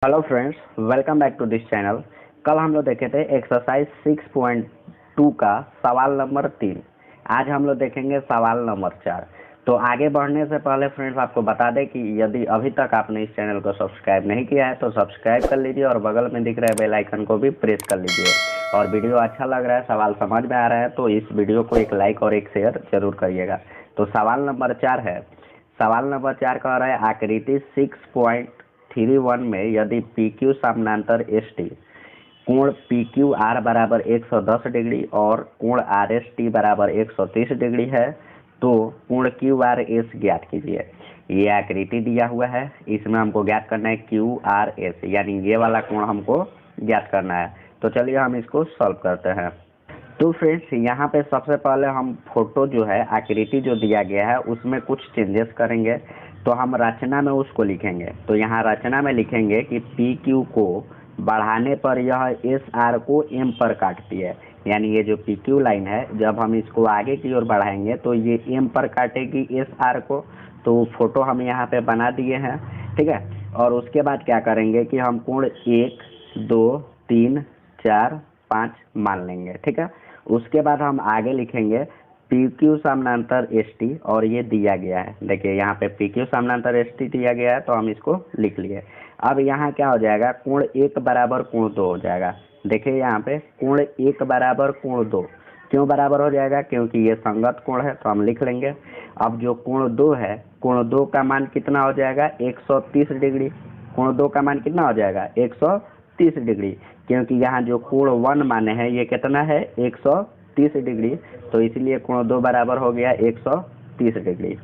Hello friends, welcome back to this channel. कल हम लोग देखे थे एक्सरसाइज 6.2 का सवाल नंबर 3। आज हम लोग देखेंगे सवाल नंबर 4। तो आगे बढ़ने से पहले फ्रेंड्स आपको बता दें कि यदि अभी तक आपने इस चैनल को सब्सक्राइब नहीं किया है तो सब्सक्राइब कर लीजिए और बगल में दिख रहे बेल आइकन को भी प्रेस कर लीजिए। और वीडियो अच्छा लग रहा है, सवाल समझ में आ रहा है तो इस वीडियो को एक लाइक और एक शेयर जरूर करिएगा। तो सवाल नंबर 4 है। सवाल नंबर 4 कह रहा है आकृति 6.31 में यदि PQ समानांतर ST कोण PQR बराबर 110 डिग्री और कोण RST बराबर 130 डिग्री है तो कोण QRS ज्ञात कीजिए। ये आकृति दिया हुआ है, इसमें हमको ज्ञात करना है QRS, यानी ये वाला कोण हमको ज्ञात करना है। तो चलिए हम इसको सॉल्व करते हैं। तो फ्रेंड्स यहाँ पे सबसे पहले हम फोटो जो है आकृति जो दिया गया है उसमें कुछ चेंजेस करेंगे। तो हम रचना में उसको लिखेंगे। तो यहाँ रचना में लिखेंगे कि PQ को बढ़ाने पर यह SR को M पर काटती है, यानी ये जो PQ लाइन है जब हम इसको आगे की ओर बढ़ाएंगे तो ये M पर काटेगी SR को। तो फोटो हम यहाँ पे बना दिए हैं, ठीक है। और उसके बाद क्या करेंगे कि हम कोण 1, 2, 3, 4, 5 मान लेंगे, ठीक है। उसके बाद हम आगे लिखेंगे PQ समानांतर ST और ये दिया गया है। देखिए यहाँ पे PQ समानांतर ST दिया गया है तो हम इसको लिख लिए। अब यहाँ क्या हो जाएगा, कोण 1 बराबर कोण 2 हो जाएगा। देखिए यहाँ पे कोण 1 बराबर कोण 2 क्यों बराबर हो जाएगा, क्योंकि ये संगत कोण है तो हम लिख लेंगे। अब जो कोण 2 है, कोण 2 का मान कितना हो जाएगा 130 डिग्री। कोण 2 का मान कितना हो जाएगा 130 डिग्री, क्योंकि यहाँ जो कोण 1 माने हैं ये कितना है 130 डिग्री, तो इसलिए कोण 2 बराबर हो गया 130 डिग्री।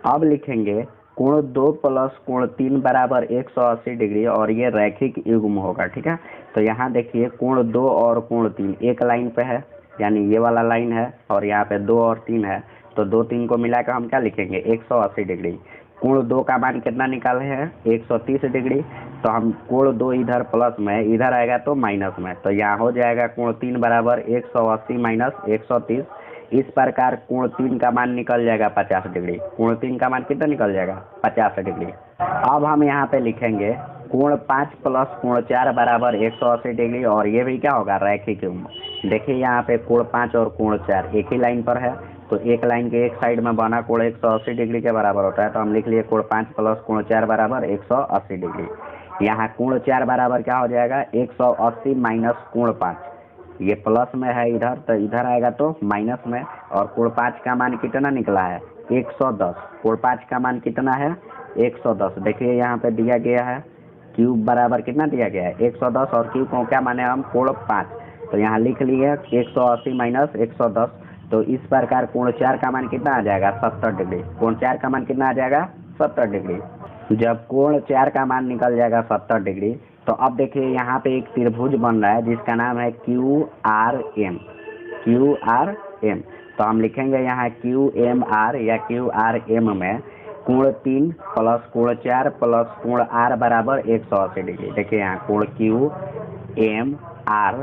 अब लिखेंगे कोण 2 प्लस कोण 3 बराबर 180 डिग्री और ये रैखिक युग्म होगा, ठीक है। तो यहाँ देखिए कोण 2 और कोण 3 एक लाइन पे है, यानी ये वाला लाइन है और यहाँ पे 2 और 3 है, तो 2 3 को मिलाकर हम क्या लिखेंगे 180 डिग्री। कोण 2 का मान कितना निकाले हैं 130 डिग्री, तो हम कोण 2 इधर प्लस में, इधर आएगा तो माइनस में, तो यहाँ हो जाएगा कोण 3 बराबर 180 माइनस 130। इस प्रकार कोण 3 का मान निकल जाएगा 50 डिग्री। कोण 3 का मान कितना निकल जाएगा 50 डिग्री। अब हम यहाँ पे लिखेंगे कोण 5 प्लस कोण 4 बराबर 180 डिग्री और ये भी क्या होगा रैखिक युग्म। देखिए यहाँ पे कोण 5 और कोण 4 एक ही लाइन पर है, तो एक लाइन के एक साइड में बना कोण 180 डिग्री के बराबर होता है, तो हम लिख लिए कोण 5 प्लस कोण 4 बराबर 180 डिग्री। यहाँ कोण 4 बराबर क्या हो जाएगा 180 माइनस कोण 5, ये प्लस में है इधर तो इधर आएगा तो माइनस में। और कोण 5 का मान कितना निकला है 110। कोण 5 का मान कितना है 110। देखिए यहाँ पे दिया गया है क्यूब बराबर कितना दिया गया है 110 और क्यूब को क्या माने हम कोण 5, तो यहाँ लिख लिए 180 माइनस 110। तो इस प्रकार कोण 4 का मान कितना आ जाएगा 70 डिग्री। कोण 4 का मान कितना आ जाएगा 70 डिग्री। जब कोण 4 का मान निकल जाएगा 70 डिग्री तो अब देखिए यहाँ पे एक त्रिभुज बन रहा है जिसका नाम है QRM। QRM तो हम लिखेंगे यहाँ QMR या QRM में कोण 3 प्लस कोण 4 प्लस कोण R बराबर 180 डिग्री। देखिए यहाँ कोण QMR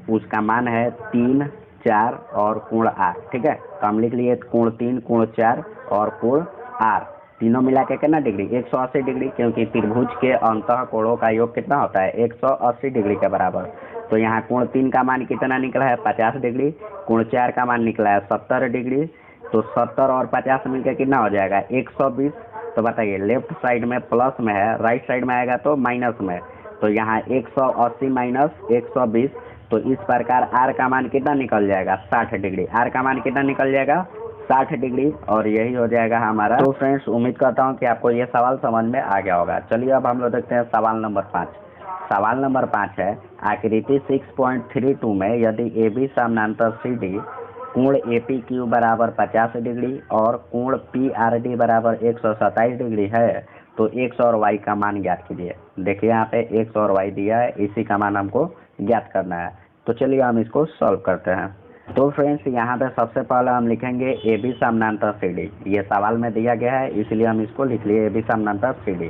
उसका मान है 3, 4 और कोण R, ठीक है। तो हम लिख लिए कोण 3, कोण 4 और कोण R तीनों मिला के कितना डिग्री 180 डिग्री, क्योंकि त्रिभुज के अंतः कोणों का योग कितना होता है 180 डिग्री के बराबर। तो यहाँ कोण 3 का मान कितना निकला है 50 डिग्री, कोण 4 का मान निकला है 70 डिग्री, तो 70 और 50 मिलकर कितना हो जाएगा 120। तो बताइए लेफ्ट साइड में प्लस में है, राइट साइड में आएगा तो माइनस में, तो यहाँ 180 माइनस 120, तो इस प्रकार R का मान कितना निकल जाएगा 60 डिग्री। R का मान कितना निकल जाएगा 60 डिग्री और यही हो जाएगा हमारा। तो फ्रेंड्स उम्मीद करता हूँ कि आपको ये सवाल समझ में आ गया होगा। चलिए अब हम लोग देखते हैं सवाल नंबर 5। सवाल नंबर 5 है आकृति 6.32 में यदि AB समानांतर CD कोण APQ बराबर 50 डिग्री और कोण PRD बराबर 127 डिग्री है तो X और Y का मान ज्ञात कीजिए। देखिए यहाँ पे X और Y दिया है, इसी का मान हमको ज्ञात करना है। तो चलिए हम इसको सॉल्व करते हैं। तो फ्रेंड्स यहाँ पे सबसे पहले हम लिखेंगे AB समानांतर CD। ये सवाल में दिया गया है इसलिए हम इसको लिख लिए AB समानांतर CD।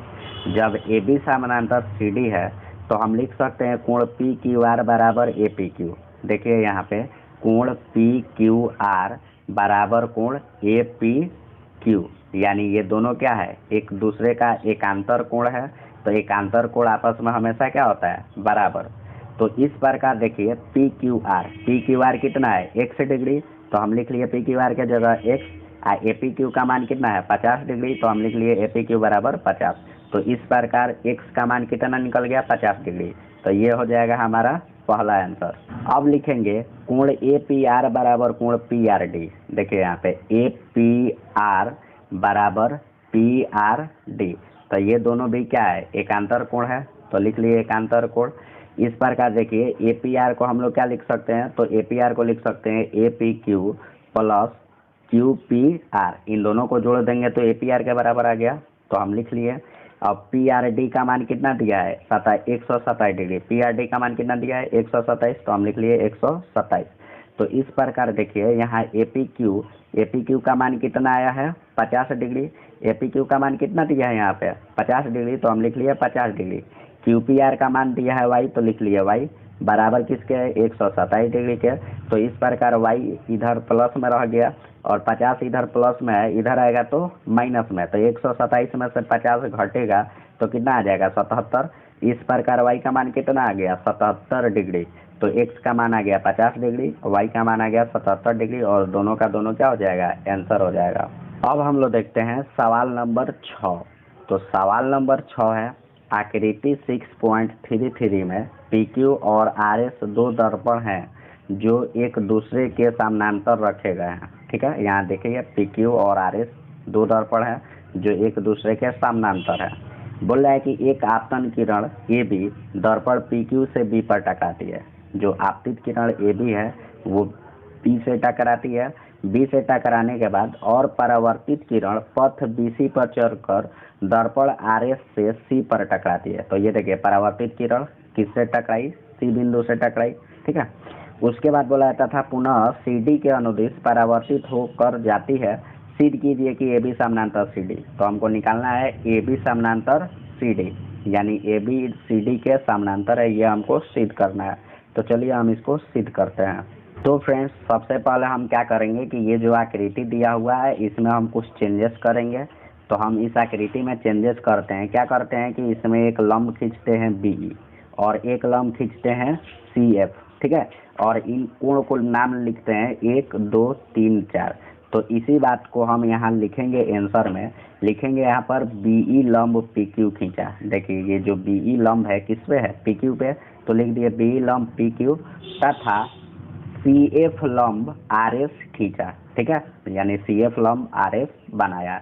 जब AB समानांतर CD है तो हम लिख सकते हैं कोण PQR बराबर APQ। देखिए यहाँ पे कोण PQR बराबर कोण APQ, यानी ये दोनों क्या है एक दूसरे का एकांतर कोण है, तो एकांतर कोण आपस में हमेशा क्या होता है, बराबर। तो इस प्रकार देखिए पी क्यू आर कितना है, x डिग्री, तो हम लिख लिए पी क्यू आर के जगह x। ए पी क्यू का मान कितना है, 50 डिग्री, तो हम लिख लिए ए पी क्यू बराबर 50। तो इस प्रकार x का मान कितना निकल गया, 50 डिग्री। तो ये हो जाएगा हमारा पहला आंसर। अब लिखेंगे कोण ए पी आर बराबर कोण पी आर डी। देखिए यहाँ पे ए पी आर बराबर पी आर डी, तो ये दोनों भी क्या है, एकांतर कोण है, तो लिख लिए एकांतर कोण। इस प्रकार देखिए ए पी आर को हम लोग क्या लिख सकते हैं, तो ए पी आर को लिख सकते हैं A P Q plus Q P R, इन दोनों को जोड़ देंगे तो ए पी आर के बराबर आ गया, तो हम लिख लिए। अब पी आर डी का मान कितना दिया है, 127 डिग्री, पी आर डी का मान कितना दिया है, 127, तो हम लिख लिए 127। तो इस प्रकार देखिए यहाँ ए पी क्यू का मान कितना आया है, 50 डिग्री, ए पी क्यू का मान कितना दिया है यहाँ पे 50 डिग्री, तो हम लिख लिए 50 डिग्री। क्यू पी आर का मान दिया है वाई, तो लिख लिए वाई बराबर किसके, 127 डिग्री के। तो इस प्रकार वाई इधर प्लस में रह गया और 50 इधर प्लस में है, इधर आएगा तो माइनस में, तो 127 में से 50 घटेगा तो कितना आ जाएगा, 77। इस प्रकार वाई का मान कितना आ गया, 77 डिग्री। तो एक्स का मान आ गया 50 डिग्री, वाई का मान आ गया 77 डिग्री, और दोनों का दोनों क्या हो जाएगा, आंसर हो जाएगा। अब हम लोग देखते हैं सवाल नंबर 6। तो सवाल नंबर 6 है, आकृति 6.33 में पी क्यू और आर एस दो दर्पण हैं जो एक दूसरे के समानांतर रखे गए हैं। ठीक है, यहाँ देखिए पी क्यू और आर एस दो दर्पण हैं जो एक दूसरे के समानांतर है। बोल रहा है कि एक आपतन किरण ए बी दर्पण पी क्यू से बी पर टकराती है। जो आपतित किरण ए बी है वो बी से टकराती है, बी से टकराने के बाद और परावर्तित किरण पथ बीसी पर चढ़कर दर्पण आर एस से सी पर टकराती है। तो ये देखिए परावर्तित किरण किससे टकराई, सी बिंदु से टकराई। ठीक है, उसके बाद बोला तथा पुनः सी डी के अनुदिश परावर्तित होकर जाती है। सिद्ध कीजिए कि ए बी समानांतर सी डी। तो हमको निकालना है ए बी समानांतर सी डी, यानी ए बी सी डी के समानांतर है, ये हमको सिद्ध करना है। तो चलिए हम इसको सिद्ध करते हैं। तो फ्रेंड्स सबसे पहले हम क्या करेंगे कि ये जो आकृति दिया हुआ है इसमें हम कुछ चेंजेस करेंगे। तो हम इस आकृति में चेंजेस करते हैं, क्या करते हैं कि इसमें एक लंब खींचते हैं बी और एक लंब खींचते हैं सी एफ। ठीक है, और इन कोण को नाम लिखते हैं 1 2 3 4। तो इसी बात को हम यहाँ लिखेंगे, आंसर में लिखेंगे यहाँ पर बीई लंब पी क्यू खींचा। देखिए ये जो बीई लंब है किस पे है, पी क्यू पे, तो लिख दिए बीई लंब पी क्यू तथा सी एफ लंब आर एस खींचा। ठीक है, यानी सी एफ लंब आर एस बनाया।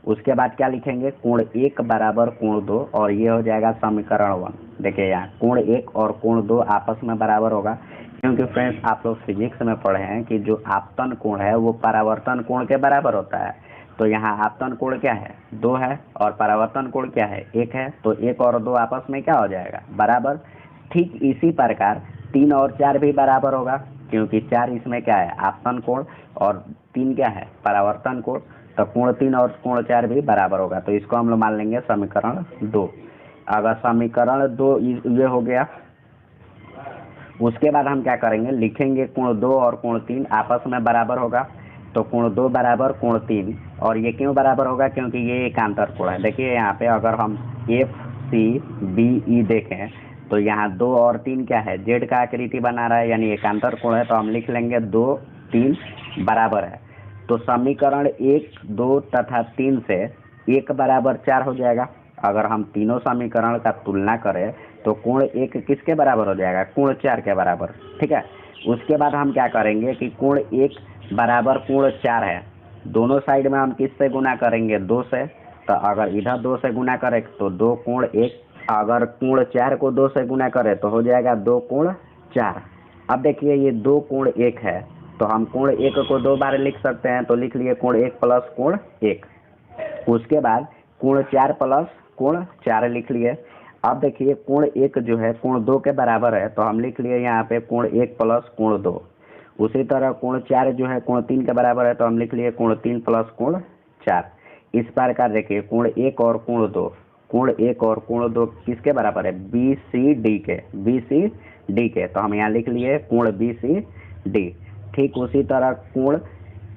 उसके बाद क्या लिखेंगे, कोण 1 बराबर कोण 2, और ये हो जाएगा समीकरण 1। देखिए यहाँ कोण 1 और कोण 2 आपस में बराबर होगा, क्योंकि फ्रेंड्स आप लोग फिजिक्स में पढ़े हैं कि जो आपतन कोण है वो परावर्तन कोण के बराबर होता है। तो यहाँ आपतन कोण क्या है, 2 है, और परावर्तन कोण क्या है, 1 है। तो 1 और 2 आपस में क्या हो जाएगा, बराबर। ठीक इसी प्रकार 3 और 4 भी बराबर होगा, क्योंकि 4 इसमें क्या है, आपतन कोण, और 3 क्या है, परावर्तन कोण। तो कोण 3 और कोण 4 भी बराबर होगा। तो इसको हम लोग मान लेंगे समीकरण 2। अगर समीकरण 2 ये हो गया, उसके बाद हम क्या करेंगे, लिखेंगे कोण 2 और कोण 3 आपस में बराबर होगा। तो कोण 2 बराबर कोण 3, और ये क्यों बराबर होगा, क्योंकि ये एकांतर कोण है। देखिए यहाँ पे अगर हम एफ सी बी ई देखें तो यहाँ 2 और 3 क्या है, जेड का आकृति बना रहा है, यानी एकांतर कोण है। तो हम लिख लेंगे 2 3 बराबर है। तो समीकरण 1 2 तथा 3 से 1 बराबर 4 हो जाएगा। अगर हम तीनों समीकरण का तुलना करें तो कोण 1 किसके बराबर हो जाएगा, कोण 4 के बराबर। ठीक है, उसके बाद हम क्या करेंगे कि कोण 1 बराबर कोण 4 है, दोनों साइड में हम किससे गुना करेंगे, 2 से। तो अगर इधर 2 से गुना करें तो 2 कोण 1, अगर कोण 4 को 2 से गुना करें तो हो जाएगा 2 कोण 4। अब देखिए ये 2 कोण 1 है, तो हम कोण 1 को 2 बार लिख सकते हैं। तो लिख लिए कोण 1 प्लस कोण 1। उसके बाद कोण 4 प्लस कोण 4 लिख लिए। अब देखिए कोण 1 जो है कोण 2 के बराबर है, तो हम लिख लिए यहाँ पे कोण 1 प्लस कोण 2। उसी तरह कोण 4 जो है कोण 3 के बराबर है, तो हम लिख लिए कोण 3 प्लस कोण 4। इस प्रकार देखिए कोण 1 और कोण 2, कोण 1 और कोण 2 किसके बराबर है, बी सी डी के, बी सी डी के। तो हम यहाँ लिख लिए कोण बी सी डी। ठीक उसी तरह कोण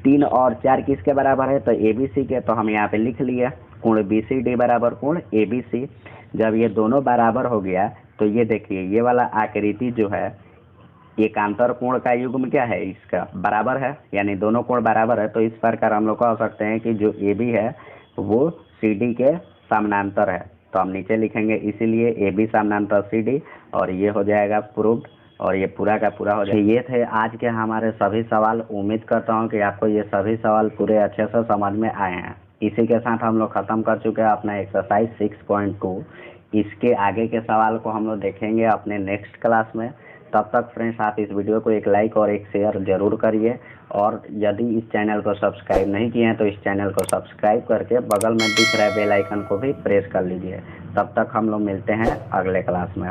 3 और 4 किसके बराबर है, तो ए बी सी के। तो हम यहाँ पे लिख लिए कोण बी सी डी बराबर कोण ए बी सी। जब ये दोनों बराबर हो गया तो ये देखिए ये वाला आकृति जो है एकांतर कोण का युग्म क्या है, इसका बराबर है, यानी दोनों कोण बराबर है। तो इस प्रकार हम लोग कह सकते हैं कि जो ए बी है वो सी डी के समानांतर है। तो हम नीचे लिखेंगे इसीलिए ए बी समानांतर सी डी, और ये हो जाएगा प्रूव्ड, और ये पूरा का पूरा हो जाएगा। ये थे आज के हमारे सभी सवाल। उम्मीद करता हूँ कि आपको ये सभी सवाल पूरे अच्छे से समझ में आए हैं। इसी के साथ हम लोग ख़त्म कर चुके हैं अपना एक्सरसाइज 6.2। इसके आगे के सवाल को हम लोग देखेंगे अपने नेक्स्ट क्लास में। तब तक फ्रेंड्स आप इस वीडियो को एक लाइक और एक शेयर जरूर करिए, और यदि इस चैनल को सब्सक्राइब नहीं किए हैं तो इस चैनल को सब्सक्राइब करके बगल में दिख रहा है बेल आइकन को भी प्रेस कर लीजिए। तब तक हम लोग मिलते हैं अगले क्लास में।